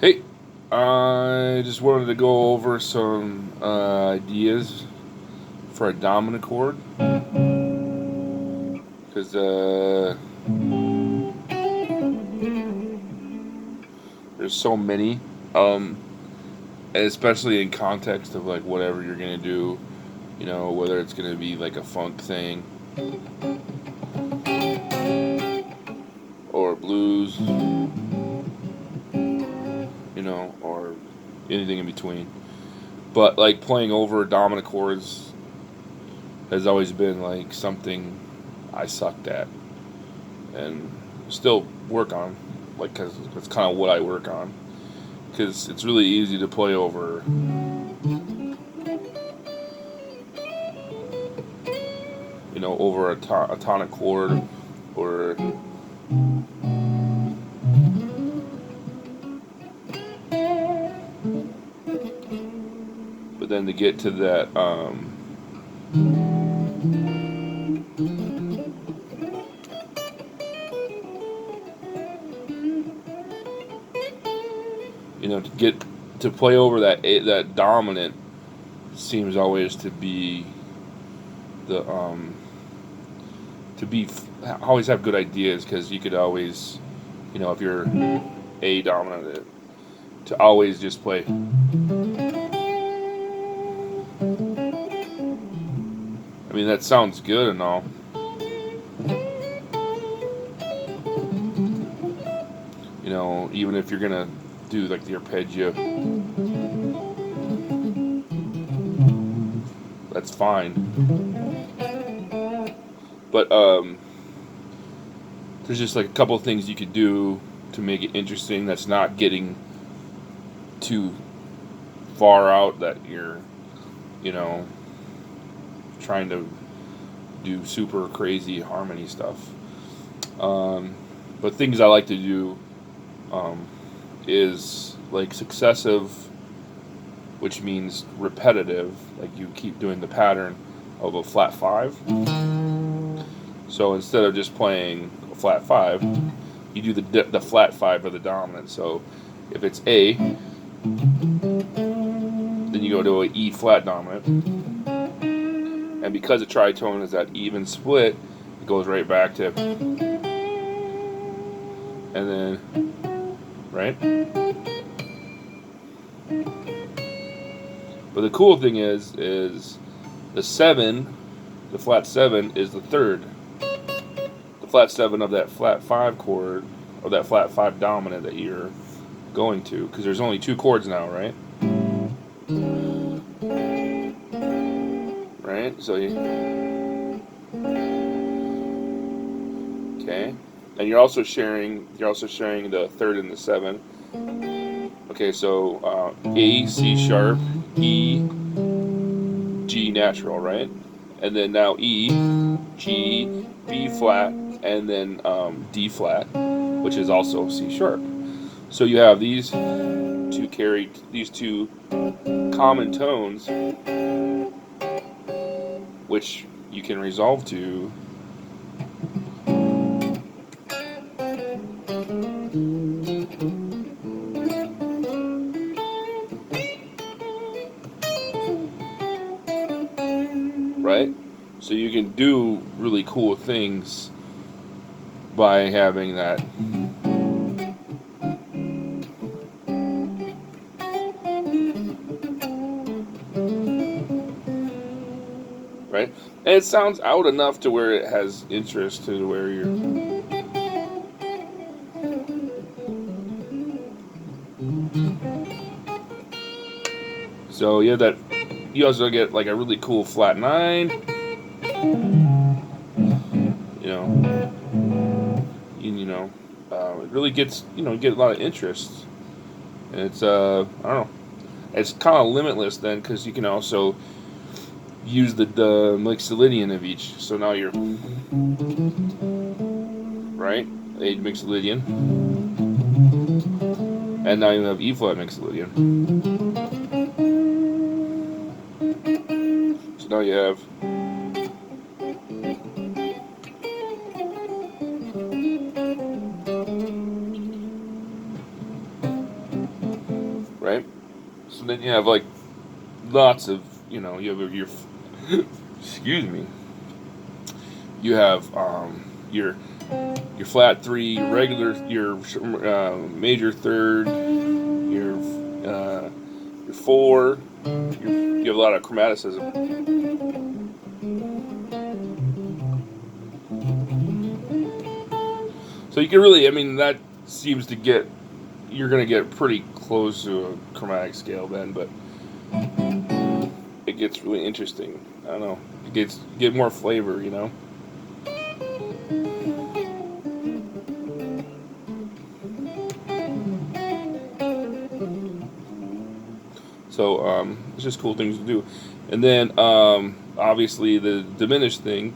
Hey, I just wanted to go over some ideas for a dominant chord because there's so many, um, and especially in context of like whatever you're gonna do, whether it's gonna be like a funk thing or blues, or anything in between. But like playing over dominant chords has always been like something I sucked at and still work on, like, because it's kind of what I work on. Because it's really easy to play over a tonic chord, or but then to get to that, to get to play over that dominant seems always to be the to be always have good ideas, because you could always, if you're a dominant, to always just play. I mean, that sounds good and all, even if you're gonna do like the arpeggio, that's fine. But there's just like a couple of things you could do to make it interesting. That's not getting too far out that you're, you know, trying to do super crazy harmony stuff. But things I like to do is like successive, which means repetitive. Like you keep doing the pattern of a flat five. So instead of just playing a flat five, you do the flat five of the dominant. So if it's A, then you go to an E flat dominant. And because a tritone is that even split, it goes right back to, and then, right? But the cool thing is the seven, the flat seven is the third. The flat seven of that flat five chord, or that flat five dominant that you're going to, because there's only two chords now, right? Right? So okay, and you're also sharing the third and the seven. Okay, so A, C sharp, E, G natural, right? And then now E, G, B flat, and then D flat, which is also C sharp. So you have these two common tones, which you can resolve to right? So you can do really cool things by having that. Right? And it sounds out enough to where it has interest, to where you're. So yeah, that you also get like a really cool flat nine. You know, it really gets, get a lot of interest, and it's I don't know, it's kind of limitless then, because you can also use the mixolydian of each. So now you're right, A mixolydian, and now you have E flat mixolydian. So now you have right? So then you have like lots of, you have your excuse me, you have your flat three, your regular, your major third, your four. You have a lot of chromaticism. So you can really, I mean, that seems to get, you're going to get pretty close to a chromatic scale then, but it gets really interesting. I don't know. You get more flavor, you know? So it's just cool things to do. And then obviously the diminished thing,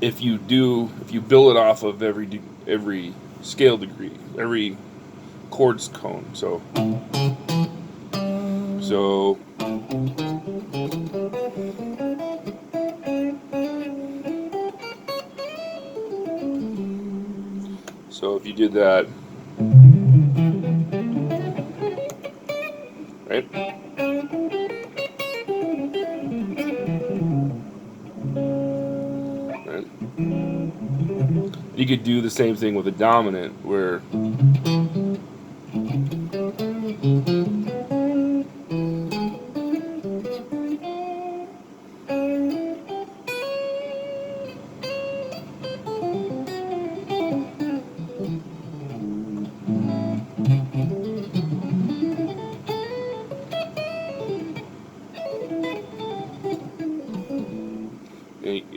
if you build it off of every scale degree, every chords cone. So if you did that, right? Right? You could do the same thing with a dominant, where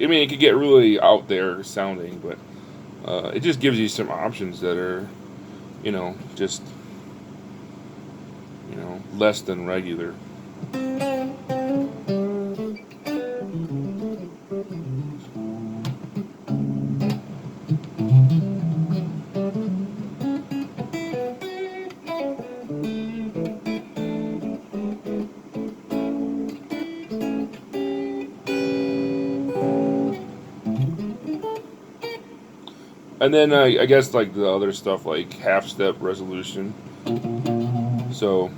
I mean, it could get really out there sounding, but it just gives you some options that are, just, less than regular. And then I guess like the other stuff like half step resolution. So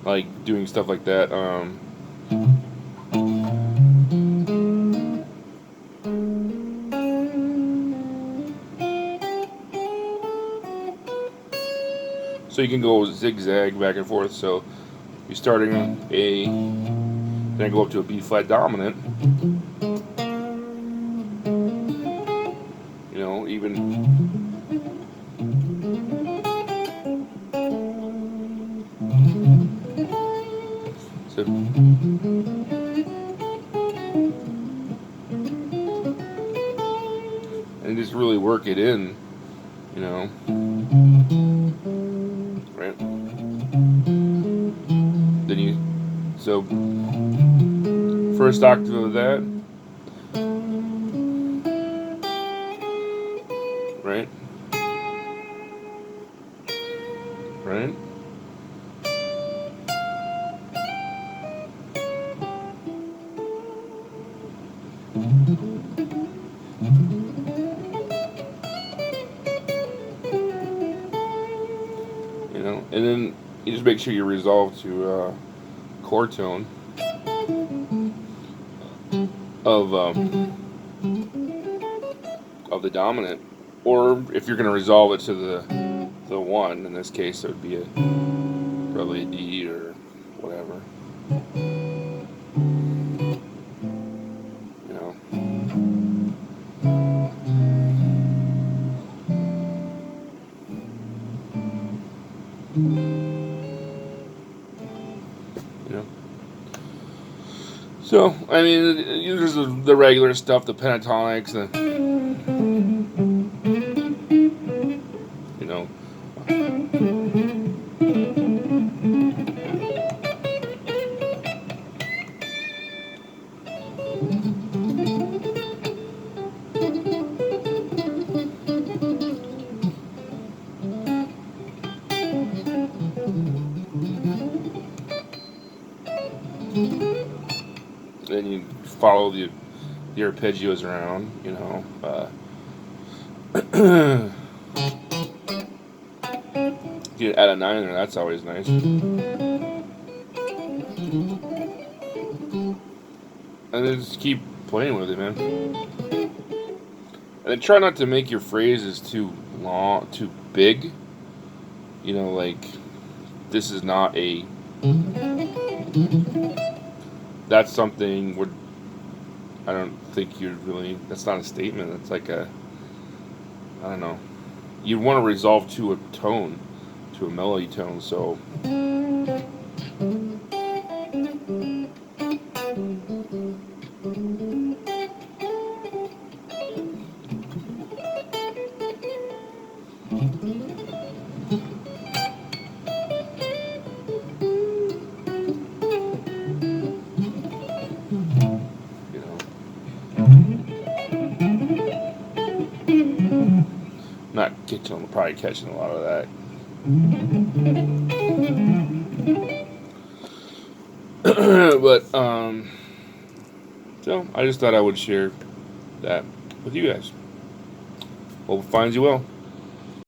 like doing stuff like that. So you can go zigzag back and forth. So you're starting A, then go up to a B flat dominant. Even so, and just really work it in, right? Then first octave of that, right? Right? And then you just make sure you resolve to chord tone of the dominant, or if you're going to resolve it to the one, in this case it would be probably a D or whatever. So, I mean, there's the regular stuff, the pentatonics, then you follow the arpeggios around, can add a 9 there. That's always nice. And then just keep playing with it, man. And then try not to make your phrases too long, too big. You know, like, this is not a... That's something where I don't think you're really... That's not a statement. That's like a... I don't know. You want to resolve to a tone, to a melody tone, so... Not catching, probably catching a lot of that. But so I just thought I would share that with you guys. Hope it finds you well.